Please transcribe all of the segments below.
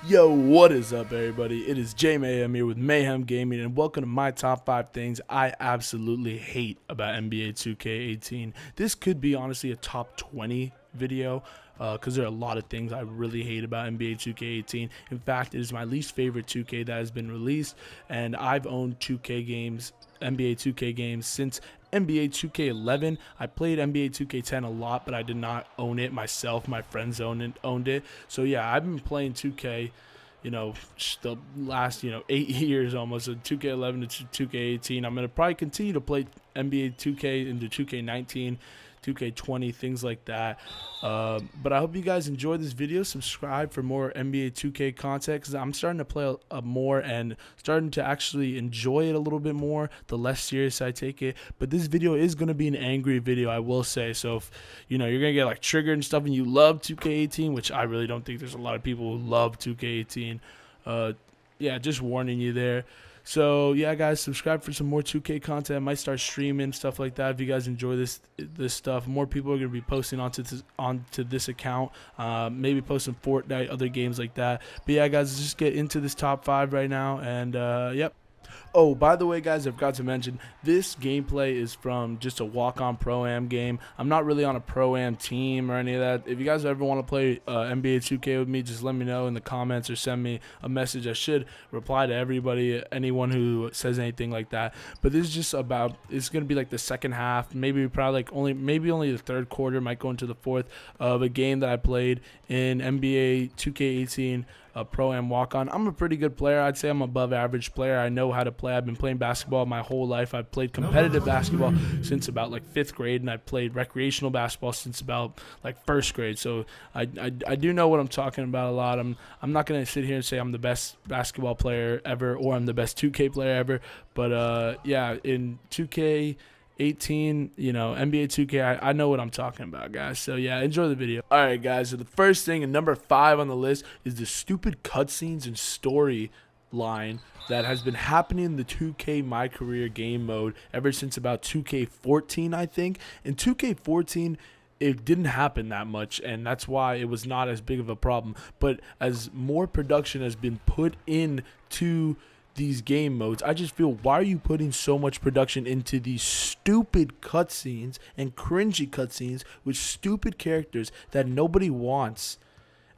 Yo, what is up, everybody? It is Mayhem here with Mayhem Gaming, and welcome to my top 5 things I absolutely hate about NBA 2K18. This could be honestly a top 20 video because there are a lot of things I really hate about NBA 2K18. In fact, it is my least favorite 2K that has been released, and I've owned 2K games, NBA 2K games, since NBA 2K11. I played NBA 2K10 a lot, but I did not own it myself. My friends owned it. So yeah, I've been playing 2K, the last 8 years almost. So 2K11 to 2K18. I'm gonna probably continue to play NBA 2K into 2K19. 2K20, things like that. But I hope you guys enjoy this video. Subscribe for more NBA 2K content because I'm starting to play more and starting to actually enjoy it a little bit more the less serious I take it. But this video is going to be an angry video, I will say. So if you're going to get like triggered and stuff and you love 2K18, which I really don't think there's a lot of people who love 2K18, yeah, just warning you there. So yeah, guys, subscribe for some more 2K content. I might start streaming stuff like that. If you guys enjoy this stuff, more people are gonna be posting onto this account. Maybe post some Fortnite, other games like that. But yeah, guys, let's just get into this top 5 right now. And yep. Oh, by the way, guys, I forgot to mention, this gameplay is from just a walk-on Pro-Am game. I'm not really on a Pro-Am team or any of that. If you guys ever want to play NBA 2K with me, just let me know in the comments or send me a message. I should reply to everybody, anyone who says anything like that. But this is just about, it's going to be like the second half, maybe probably like only the third quarter, might go into the fourth, of a game that I played in NBA 2K18. A Pro-Am walk-on. I'm a pretty good player. I'd say I'm above average player. I know how to play. I've been playing basketball my whole life. I've played competitive basketball since about like 5th grade, and I've played recreational basketball since about like 1st grade. So I do know what I'm talking about a lot. I'm not gonna sit here and say I'm the best basketball player ever or I'm the best 2K player ever. But yeah, in 2K18, NBA 2K, I know what I'm talking about, guys. So yeah, enjoy the video. All right, guys, so the first thing and number 5 on the list is the stupid cutscenes and storyline that has been happening in the 2K My Career game mode ever since about 2K14, I think. In 2K14, it didn't happen that much, and that's why it was not as big of a problem. But as more production has been put into these game modes, I just feel, why are you putting so much production into these stupid cutscenes and cringy cutscenes with stupid characters that nobody wants,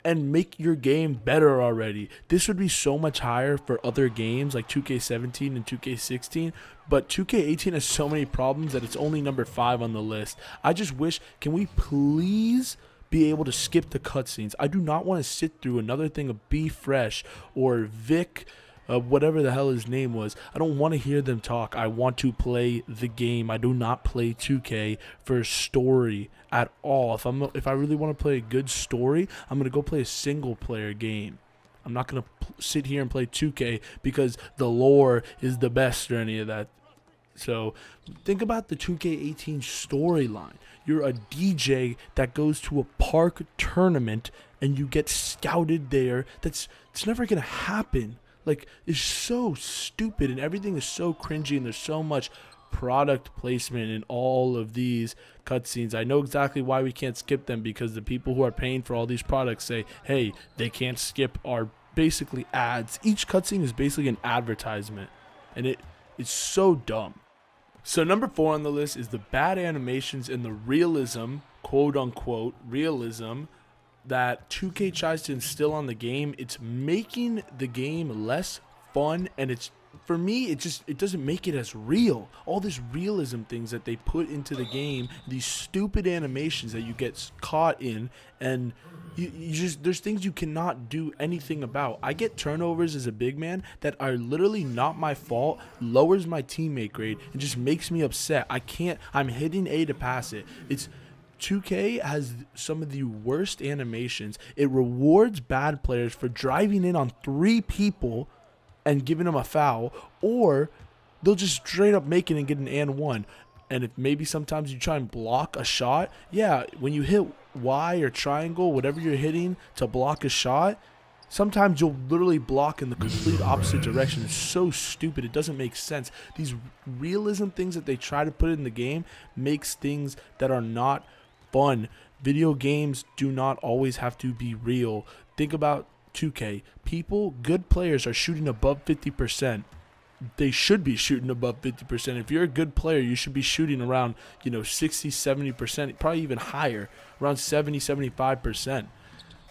and make your game better already? This would be so much higher for other games like 2K17 and 2K16, but 2K18 has so many problems that it's only number 5 on the list. I just wish, can we please be able to skip the cutscenes? I do not want to sit through another thing of Be Fresh or Vic, whatever the hell his name was. I don't want to hear them talk. I want to play the game. I do not play 2K for story at all. If I really want to play a good story, I'm going to go play a single player game. I'm not going to sit here and play 2K because the lore is the best or any of that. So think about the 2K18 storyline. You're a DJ that goes to a park tournament and you get scouted there. It's never going to happen. Like, it's so stupid, and everything is so cringy, and there's so much product placement in all of these cutscenes. I know exactly why we can't skip them, because the people who are paying for all these products say, hey, they can't skip our basically ads. Each cutscene is basically an advertisement, and it's so dumb. So number 4 on the list is the bad animations and the realism, quote unquote realism, that 2K tries to instill on the game. It's making the game less fun, and it's, for me, it doesn't make it as real. All this realism things that they put into the game, these stupid animations that you get caught in, and you just, there's things you cannot do anything about. I get turnovers as a big man that are literally not my fault, lowers my teammate grade, and just makes me upset. I'm hitting A to pass it. 2K has some of the worst animations. It rewards bad players for driving in on 3 people and giving them a foul, or they'll just straight up make it and get an and one. And if maybe sometimes you try and block a shot, yeah, when you hit Y or triangle, whatever you're hitting to block a shot, sometimes you'll literally block in the complete opposite direction. It's so stupid. It doesn't make sense. These realism things that they try to put in the game makes things that are not fun. Video games do not always have to be real. Think about 2K, good players are shooting above 50%. They should be shooting above 50%. If you're a good player, you should be shooting around, 60, 70%, probably even higher, around 70, 75%.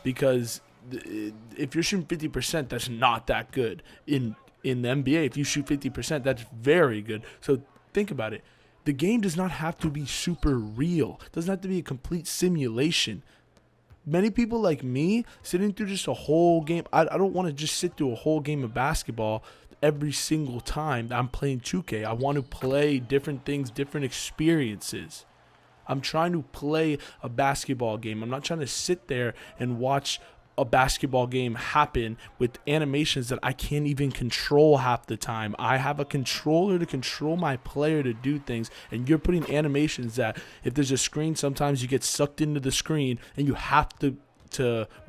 Because if you're shooting 50%, that's not that good. In the NBA, if you shoot 50%, that's very good. So think about it. The game does not have to be super real. It doesn't have to be a complete simulation. Many people like me, sitting through just a whole game, I don't want to just sit through a whole game of basketball every single time I'm playing 2K. I want to play different things, different experiences. I'm trying to play a basketball game. I'm not trying to sit there and watch a basketball game happen with animations that I can't even control half the time. I have a controller to control my player to do things, and you're putting animations that if there's a screen, sometimes you get sucked into the screen and you have to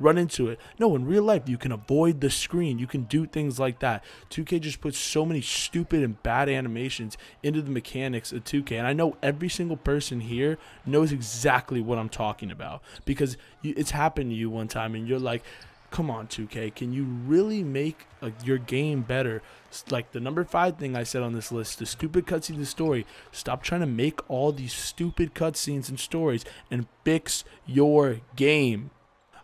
run into it. No, in real life, you can avoid the screen. You can do things like that. 2K just puts so many stupid and bad animations into the mechanics of 2K. And I know every single person here knows exactly what I'm talking about because it's happened to you one time and you're like, come on, 2K, can you really make your game better? Like the number 5 thing I said on this list, the stupid cutscenes and story. Stop trying to make all these stupid cutscenes and stories and fix your game.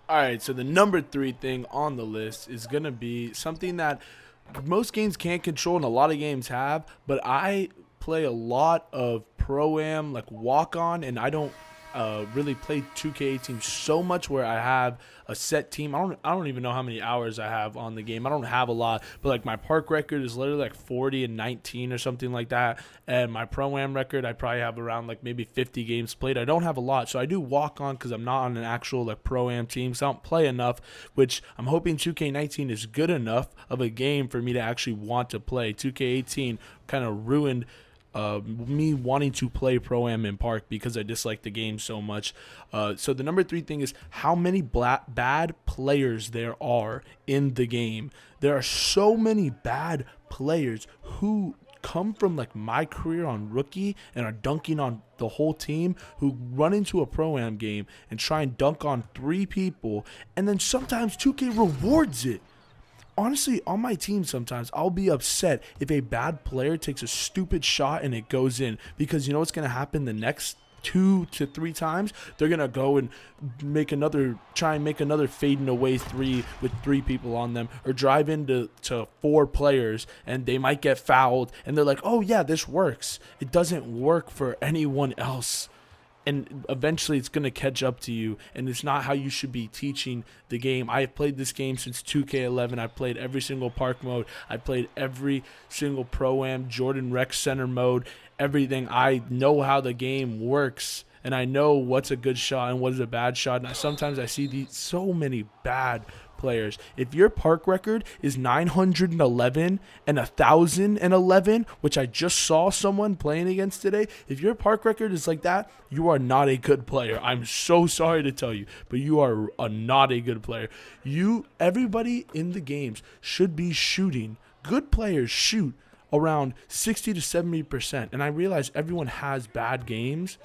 Alright, so the number 3 thing on the list is going to be something that most games can't control and a lot of games have, but I play a lot of Pro-Am, like walk-on, and I don't really play 2K18 so much where I have a set team. I don't even know how many hours I have on the game. I don't have a lot, but like my park record is literally like 40-19 or something like that, and my Pro-Am record I probably have around like maybe 50 games played. I don't have a lot, so I do walk on because I'm not on an actual like Pro-Am team, so I don't play enough, which I'm hoping 2K19 is good enough of a game for me to actually want to play. 2K18 kind of ruined me wanting to play Pro-Am in Park because I dislike the game so much. So the number 3 thing is how many bad players there are in the game. There are so many bad players who come from like my career on Rookie and are dunking on the whole team, who run into a Pro-Am game and try and dunk on 3 people, and then sometimes 2K rewards it. Honestly, on my team sometimes I'll be upset if a bad player takes a stupid shot and it goes in, because you know what's going to happen the next 2 to 3 times? They're going to go and try and make another fading away 3 with 3 people on them, or drive into 4 players and they might get fouled and they're like, oh yeah, this works. It doesn't work for anyone else. And eventually it's going to catch up to you, and it's not how you should be teaching the game. I have played this game since 2K11. I played every single park mode. I played every single Pro-Am, Jordan Rec Center mode, everything. I know how the game works, and I know what's a good shot and what is a bad shot. And sometimes I see so many bad players. If your park record is 911 and 1011, which I just saw someone playing against today, if your park record is like that, you are not a good player. I'm so sorry to tell you, but you are not a good player. Everybody in the games should be shooting. Good players shoot around 60 to 70%. And I realize everyone has bad games,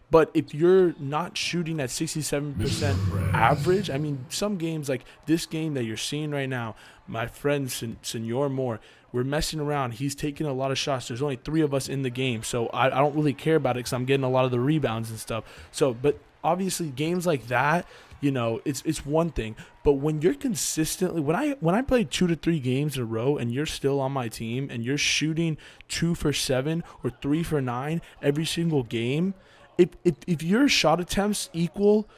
but if you're not shooting at 67% average, I mean, some games like this game that you're seeing right now, my friend Senor Moore, we're messing around. He's taking a lot of shots. There's only 3 of us in the game, so I don't really care about it because I'm getting a lot of the rebounds and stuff. So, but obviously games like that, you know, it's one thing. But when you're consistently, when I play 2 to 3 games in a row and you're still on my team and you're shooting 2 for 7 or 3 for 9 every single game, if your shot attempts equal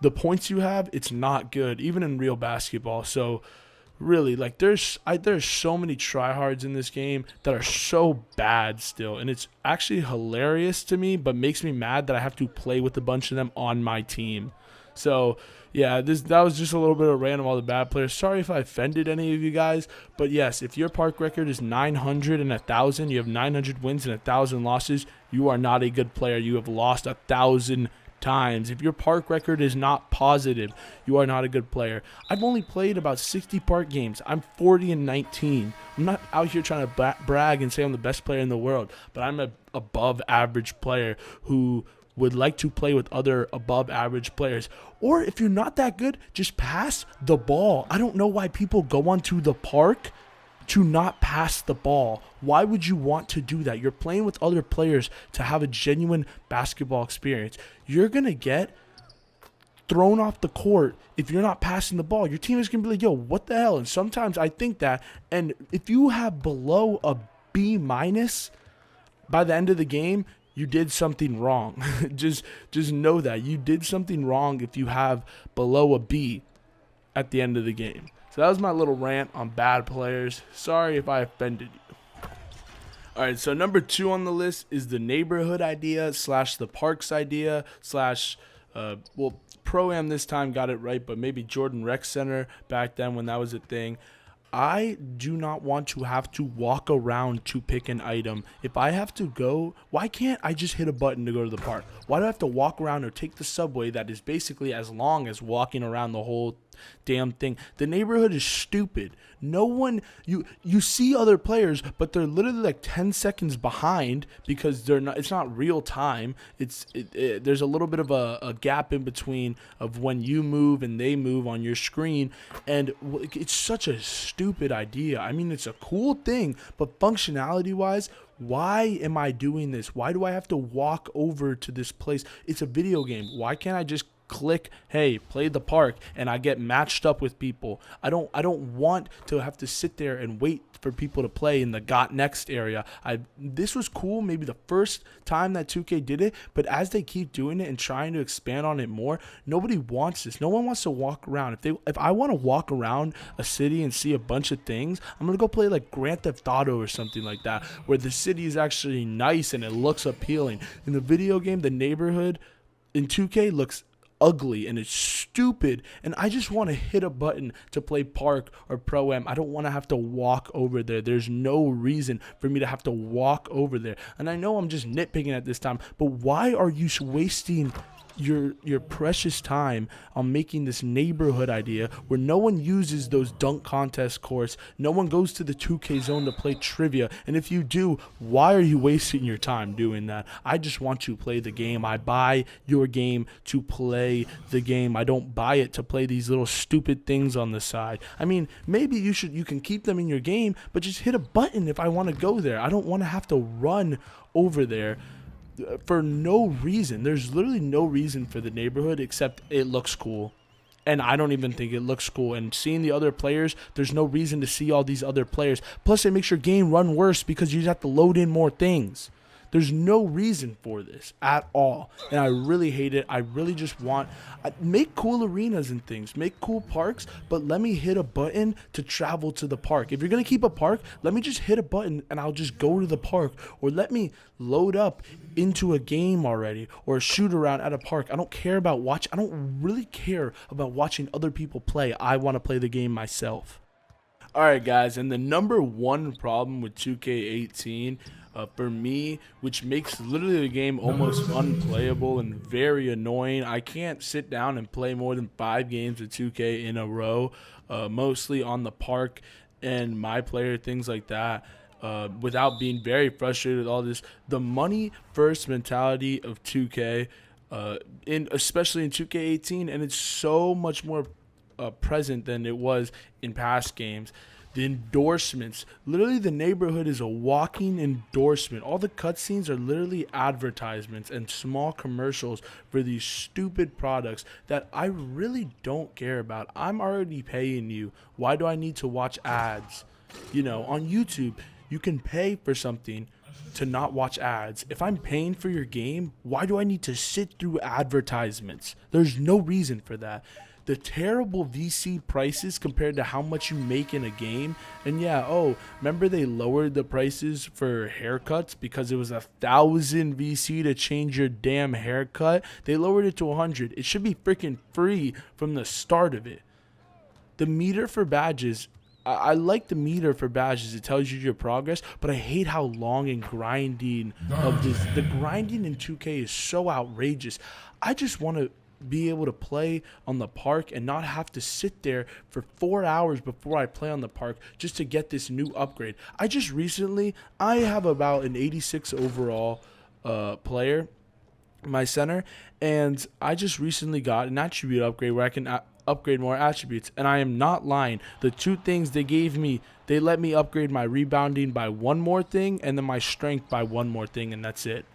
the points you have, it's not good, even in real basketball. So really, like there's so many tryhards in this game that are so bad still, and it's actually hilarious to me, but makes me mad that I have to play with a bunch of them on my team. So yeah, that was just a little bit of random all the bad players. Sorry if I offended any of you guys, but yes, if your park record is 900 and 1,000, you have 900 wins and 1,000 losses, you are not a good player. You have lost 1,000 times. If your park record is not positive, you are not a good player. I've only played about 60 park games. I'm 40-19. I'm not out here trying to brag and say I'm the best player in the world, but I'm a above average player who would like to play with other above average players. Or if you're not that good, just pass the ball. I don't know why people go onto the park to not pass the ball. Why would you want to do that? You're playing with other players to have a genuine basketball experience. You're going to get thrown off the court if you're not passing the ball. Your team is going to be like, yo, what the hell? And sometimes I think that. And if you have below a B minus by the end of the game, you did something wrong. just know that you did something wrong if you have below a B at the end of the game. So that was my little rant on bad players. Sorry if I offended you. All right, so number 2 on the list is the neighborhood idea / the parks idea / Pro-Am this time got it right, but maybe Jordan Rec Center back then when that was a thing. I do not want to have to walk around to pick an item. If I have to go, why can't I just hit a button to go to the park? Why do I have to walk around or take the subway that is basically as long as walking around the whole damn thing? The neighborhood is stupid. No one, you see other players, but they're literally like 10 seconds behind because they're not. It's not real time. There's a little bit of a gap in between of when you move and they move on your screen, and it's such a stupid idea. I mean, it's a cool thing, but functionality wise, why am I doing this? Why do I have to walk over to this place? It's a video game. Why can't I just click, hey, play the park, and I get matched up with people? I don't want to have to sit there and wait for people to play in the got next area. This was cool maybe the first time that 2K did it, but as they keep doing it and trying to expand on it more, nobody wants this. No one wants to walk around. If I want to walk around a city and see a bunch of things, I'm gonna go play like Grand Theft Auto or something like that, where the city is actually nice and it looks appealing. In the video game, the neighborhood in 2K looks ugly and it's stupid, and I just want to hit a button to play park or Pro-Am. I don't want to have to walk over there. There's no reason for me to have to walk over there. And I know I'm just nitpicking at this time, but why are you wasting your precious time on making this neighborhood idea where no one uses those dunk contest courts, no one goes to the 2K zone to play trivia, and if you do, why are you wasting your time doing that? I just want to play the game. I buy your game to play the game. I don't buy it to play these little stupid things on the side. I mean, maybe you can keep them in your game, but just hit a button if I want to go there. I don't want to have to run over there for no reason. There's literally no reason for the neighborhood except it looks cool. And I don't even think it looks cool. And seeing the other players, there's no reason to see all these other players. Plus, it makes your game run worse because you just have to load in more things. There's no reason for this at all. And I really hate it. I really just want make cool arenas and things. Make cool parks, but let me hit a button to travel to the park. If you're going to keep a park, let me just hit a button and I'll just go to the park. Or let me load up into a game already or a shoot around at a park. I don't care about I don't really care about watching other people play. I want to play the game myself. All right, guys, and the number 1 problem with 2K18 for me, which makes literally the game almost unplayable and very annoying. I can't sit down and play more than 5 games of 2K in a row, mostly on the park and my player, things like that, without being very frustrated with all this. The money first mentality of 2K, especially in 2K18, and it's so much more present than it was in past games. The endorsements, literally the neighborhood is a walking endorsement. All the cutscenes are literally advertisements and small commercials for these stupid products that I really don't care about. I'm already paying you. Why do I need to watch ads? You know, on YouTube, you can pay for something to not watch ads. If I'm paying for your game, why do I need to sit through advertisements? There's no reason for that. The terrible VC prices compared to how much you make in a game. And yeah, remember they lowered the prices for haircuts because it was 1,000 VC to change your damn haircut? They lowered it to 100. It should be freaking free from the start of it. The meter for badges, I like the meter for badges. It tells you your progress, but I hate how long and grinding of this. The grinding in 2K is so outrageous. I just want to be able to play on the park and not have to sit there for 4 hours before I play on the park just to get this new upgrade. I have about an 86 overall player, my center, and I just recently got an attribute upgrade where I can upgrade more attributes, and I am not lying. The two things they gave me, they let me upgrade my rebounding by one more thing, and then my strength by one more thing, and that's it.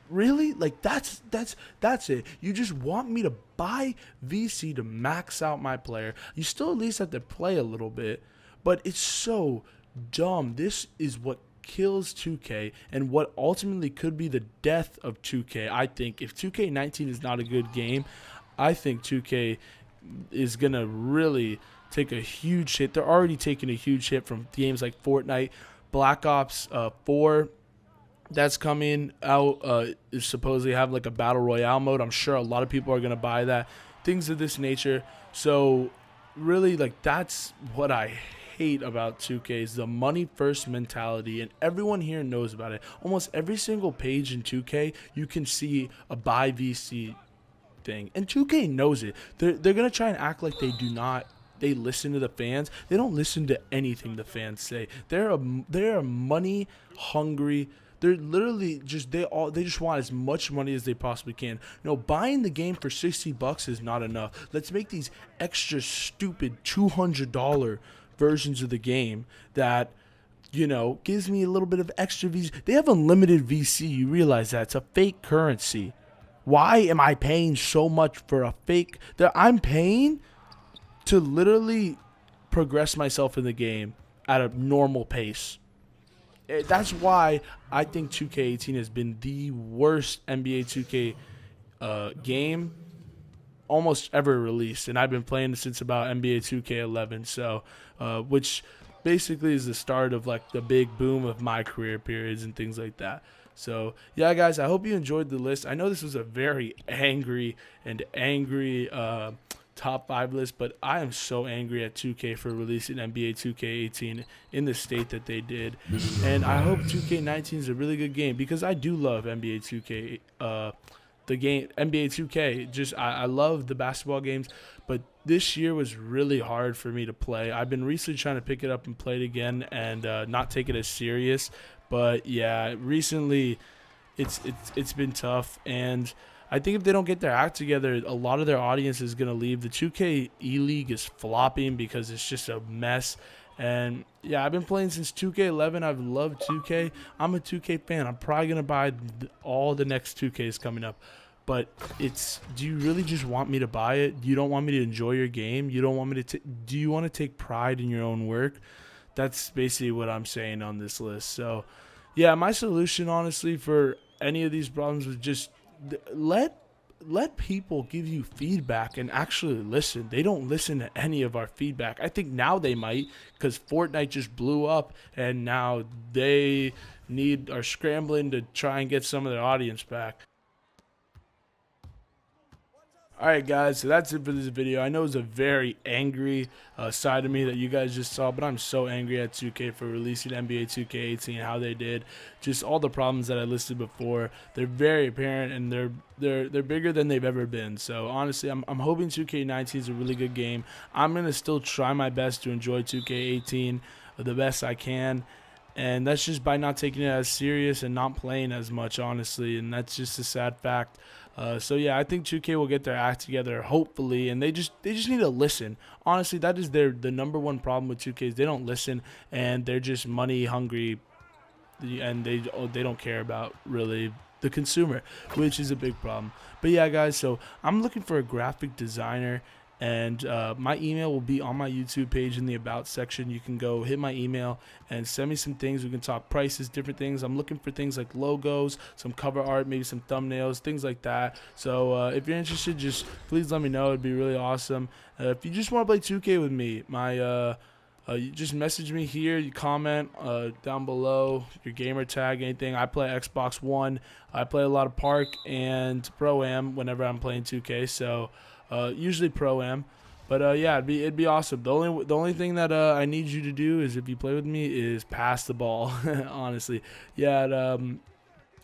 Really? Like that's it. You just want me to buy VC to max out my player. You still at least have to play a little bit, but it's so dumb. This is what kills 2K and what ultimately could be the death of 2K. I think if 2K19 is not a good game, I think 2K is going to really take a huge hit. They're already taking a huge hit from games like Fortnite. Black Ops 4 that's coming out is supposedly have like a battle royale mode. I'm sure a lot of people are going to buy that. Things of this nature. So really, like, that's what I hate about 2K is the money first mentality, and everyone here knows about it. Almost every single page in 2K you can see a buy VC thing, and 2K knows it. They're going to try and act like they listen to the fans. They don't listen to anything the fans say. They're a money hungry. They're literally just they just want as much money as they possibly can. No, buying the game for $60 is not enough. Let's make these extra stupid $200 versions of the game that, you know, gives me a little bit of extra VC. They have unlimited VC. You realize that it's a fake currency. Why am I paying so much for a fake that I'm paying to literally progress myself in the game at a normal pace? That's why I think 2K18 has been the worst NBA 2K game almost ever released, and I've been playing it since about NBA 2K11. So, which basically is the start of like the big boom of my career periods and things like that. So yeah, guys, I hope you enjoyed the list. I know this was a very angry top 5 list, but I am so angry at 2K for releasing NBA 2K18 in the state that they did. And I hope 2K19 is a really good game because I do love NBA 2K, the game NBA 2K. Just I love the basketball games, but this year was really hard for me to play. I've been recently trying to pick it up and play it again and not take it as serious. But yeah, recently it's been tough, and I think if they don't get their act together, a lot of their audience is going to leave. The 2K E-League is flopping because it's just a mess. And yeah, I've been playing since 2K11. I've loved 2K. I'm a 2K fan. I'm probably going to buy all the next 2Ks coming up. But do you really just want me to buy it? You don't want me to enjoy your game? You don't want me to do you want to take pride in your own work? That's basically what I'm saying on this list. So yeah, my solution honestly for any of these problems was just let people give you feedback and actually listen. They don't listen to any of our feedback. I think now they might, because Fortnite just blew up and now they are scrambling to try and get some of their audience back. Alright guys, so that's it for this video. I know it was a very angry side of me that you guys just saw, but I'm so angry at 2K for releasing NBA 2K18, how they did. Just all the problems that I listed before. They're very apparent, and they're bigger than they've ever been. So honestly, I'm hoping 2K19 is a really good game. I'm going to still try my best to enjoy 2K18 the best I can. And that's just by not taking it as serious and not playing as much, honestly. And that's just a sad fact. So yeah, I think 2K will get their act together, hopefully, and they just need to listen. Honestly, that is the number one problem with 2K is they don't listen, and they're just money hungry, and they don't care about really the consumer, which is a big problem. But yeah, guys, so I'm looking for a graphic designer. And my email will be on my YouTube page in the About section. You can go hit my email and send me some things. We can talk prices, different things. I'm looking for things like logos, some cover art, maybe some thumbnails, things like that. So if you're interested, just please let me know. It'd be really awesome. If you just want to play 2K with me, you just message me here. You comment down below your gamer tag, anything. I play Xbox One. I play a lot of Park and Pro-Am whenever I'm playing 2K. So usually Pro-Am, but yeah, it'd be awesome. The only thing that I need you to do is, if you play with me, is pass the ball. Honestly, yeah.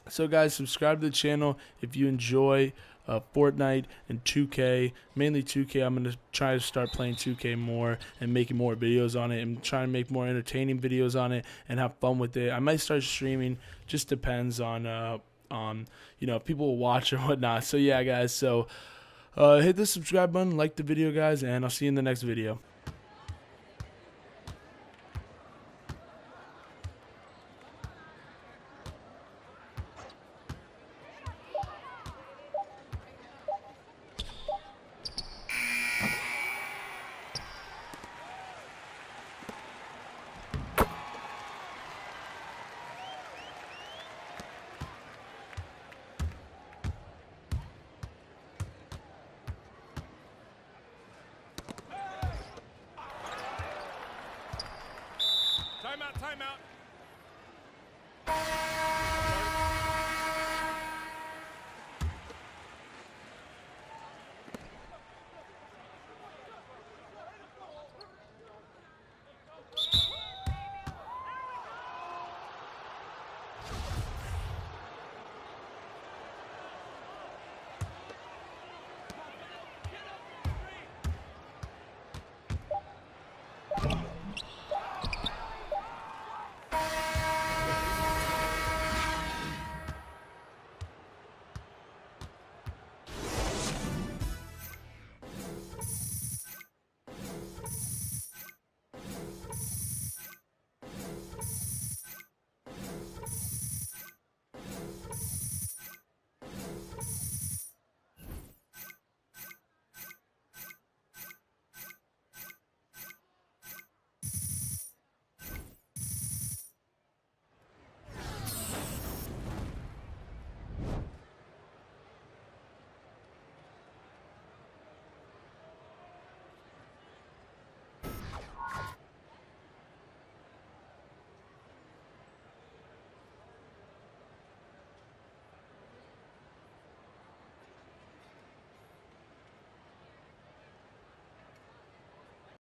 So guys, subscribe to the channel if you enjoy Fortnite and 2K, mainly 2K. I'm gonna try to start playing 2K more and making more videos on it, and trying to make more entertaining videos on it and have fun with it. I might start streaming. Just depends on you know, if people will watch or whatnot. So yeah, guys. So hit the subscribe button, like the video, guys, and I'll see you in the next video. Timeout, timeout.